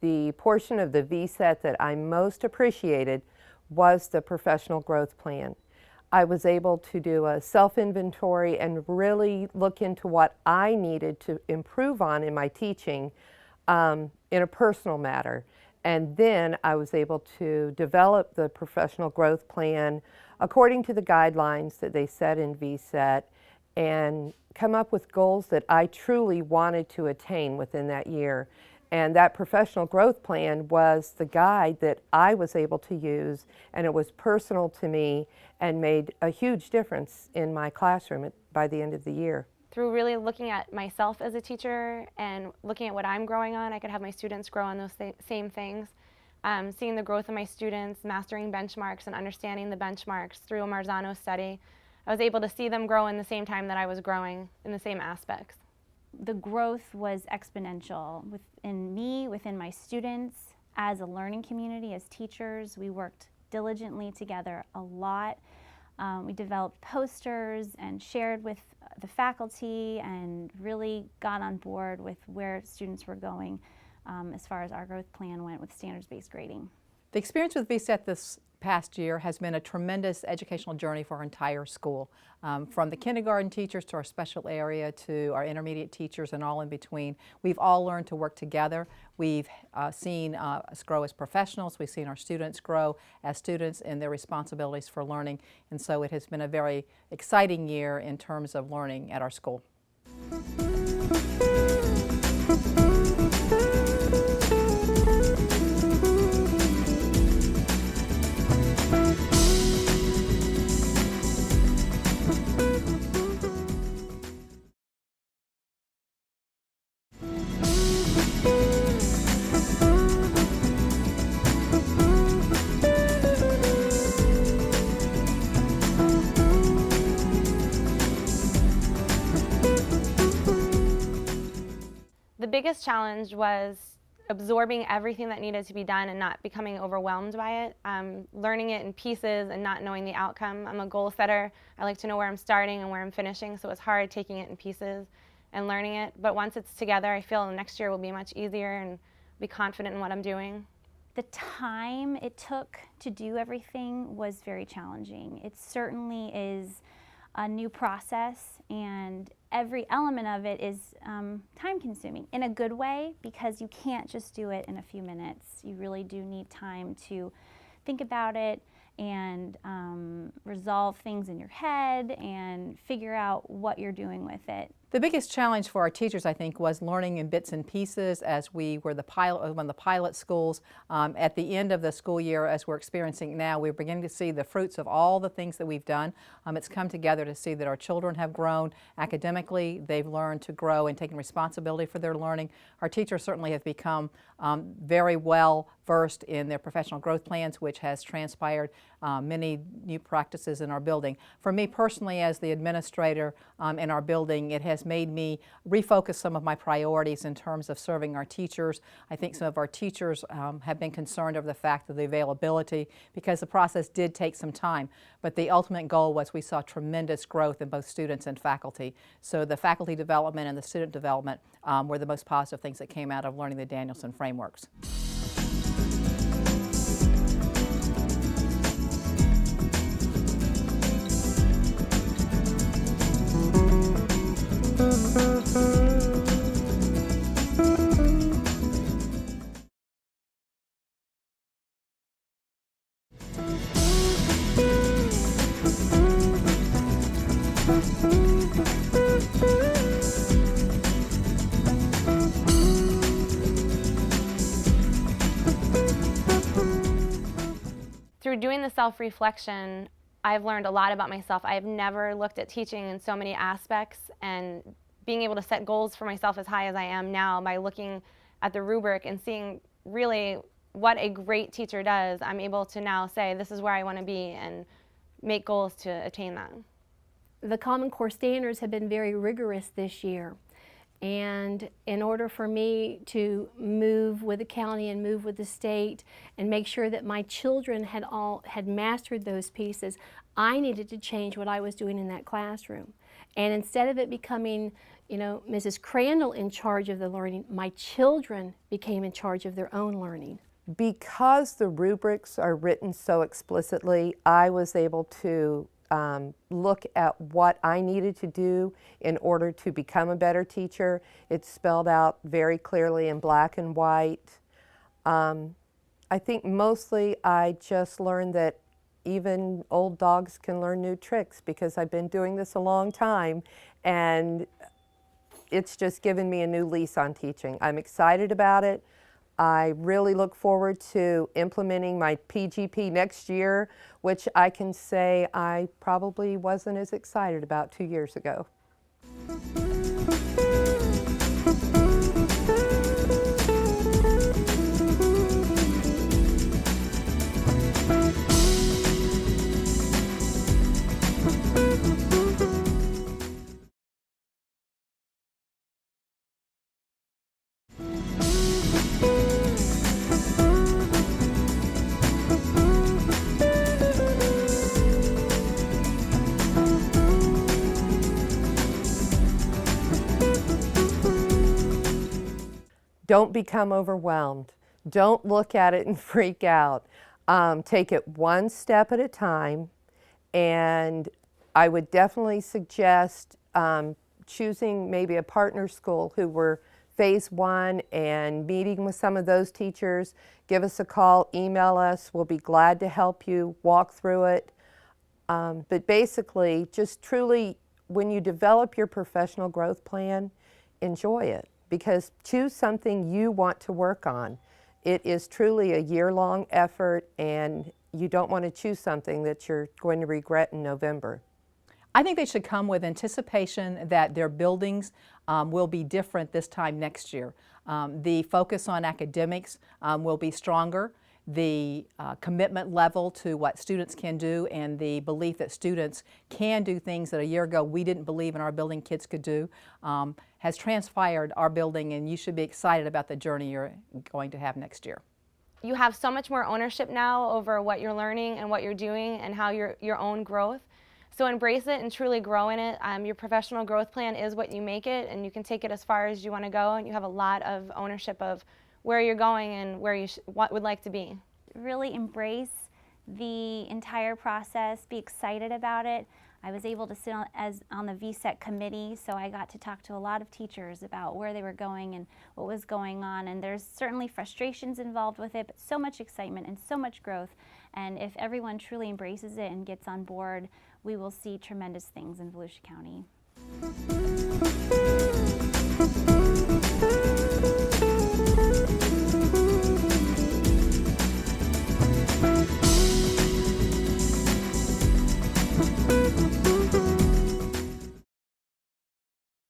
The portion of the VSET that I most appreciated was the professional growth plan. I was able to do a self-inventory and really look into what I needed to improve on in my teaching in a personal matter. And then I was able to develop the professional growth plan according to the guidelines that they set in VSET and come up with goals that I truly wanted to attain within that year. And that professional growth plan was the guide that I was able to use, and it was personal to me and made a huge difference in my classroom by the end of the year. Through really looking at myself as a teacher and looking at what I'm growing on, I could have my students grow on those same things. Seeing the growth of my students, mastering benchmarks and understanding the benchmarks through a Marzano study, I was able to see them grow in the same time that I was growing in the same aspects. The growth was exponential within me, within my students, as a learning community, as teachers. We worked diligently together a lot. We developed posters and shared with the faculty and really got on board with where students were going as far as our growth plan went with standards-based grading. The experience with VSET this past year has been a tremendous educational journey for our entire school, from the kindergarten teachers to our special area to our intermediate teachers and all in between. We've all learned to work together. We've seen us grow as professionals. We've seen our students grow as students in their responsibilities for learning, and so it has been a very exciting year in terms of learning at our school. The biggest challenge was absorbing everything that needed to be done and not becoming overwhelmed by it, learning it in pieces and not knowing the outcome. I'm a goal setter. I like to know where I'm starting and where I'm finishing, so it's hard taking it in pieces and learning it. But once it's together, I feel next year will be much easier and be confident in what I'm doing. The time it took to do everything was very challenging. It certainly is a new process, and every element of it is time-consuming in a good way, because you can't just do it in a few minutes. You really do need time to think about it and resolve things in your head and figure out what you're doing with it. The biggest challenge for our teachers, I think, was learning in bits and pieces as we were one of the pilot schools. At the end of the school year, as we're experiencing now, we're beginning to see the fruits of all the things that we've done. It's come together to see that our children have grown academically. They've learned to grow and taken responsibility for their learning. Our teachers certainly have become very well versed in their professional growth plans, which has transpired many new practices in our building. For me personally, as the administrator in our building, it has made me refocus some of my priorities in terms of serving our teachers. I think some of our teachers have been concerned over the fact of the availability, because the process did take some time. But the ultimate goal was we saw tremendous growth in both students and faculty. So the faculty development and the student development were the most positive things that came out of learning the Danielson frameworks. Through doing the self-reflection, I've learned a lot about myself. I've never looked at teaching in so many aspects, and being able to set goals for myself as high as I am now by looking at the rubric and seeing really what a great teacher does, I'm able to now say this is where I want to be and make goals to attain that. The Common Core standards have been very rigorous this year, And in order for me to move with the county and move with the state and make sure that my children had mastered those pieces, I needed to change what I was doing in that classroom. And instead of it becoming, Mrs. Crandall in charge of the learning, my children became in charge of their own learning. Because the rubrics are written so explicitly, I was able to look at what I needed to do in order to become a better teacher. It's spelled out very clearly in black and white. I think mostly I just learned that even old dogs can learn new tricks, because I've been doing this a long time, and it's just given me a new lease on teaching. I'm excited about it. I really look forward to implementing my PGP next year, which I can say I probably wasn't as excited about 2 years ago. Don't become overwhelmed. Don't look at it and freak out. Take it one step at a time, and I would definitely suggest choosing maybe a partner school who were phase 1 and meeting with some of those teachers. Give us a call, email us. We'll be glad to help you walk through it. But basically, just truly, when you develop your professional growth plan, enjoy it. Because choose something you want to work on. It is truly a year-long effort, and you don't want to choose something that you're going to regret in November. I think they should come with anticipation that their buildings will be different this time next year. The focus on academics will be stronger. The commitment level to what students can do, and the belief that students can do things that a year ago we didn't believe in our building kids could do, has transpired our building, and you should be excited about the journey you're going to have next year. You have so much more ownership now over what you're learning and what you're doing and how your own growth. So embrace it and truly grow in it. Your professional growth plan is what you make it, and you can take it as far as you want to go, and you have a lot of ownership of where you're going and where you would like to be. Really embrace the entire process, be excited about it. I was able to sit on the VSET committee, so I got to talk to a lot of teachers about where they were going and what was going on, and there's certainly frustrations involved with it, but so much excitement and so much growth. And if everyone truly embraces it and gets on board, we will see tremendous things in Volusia County.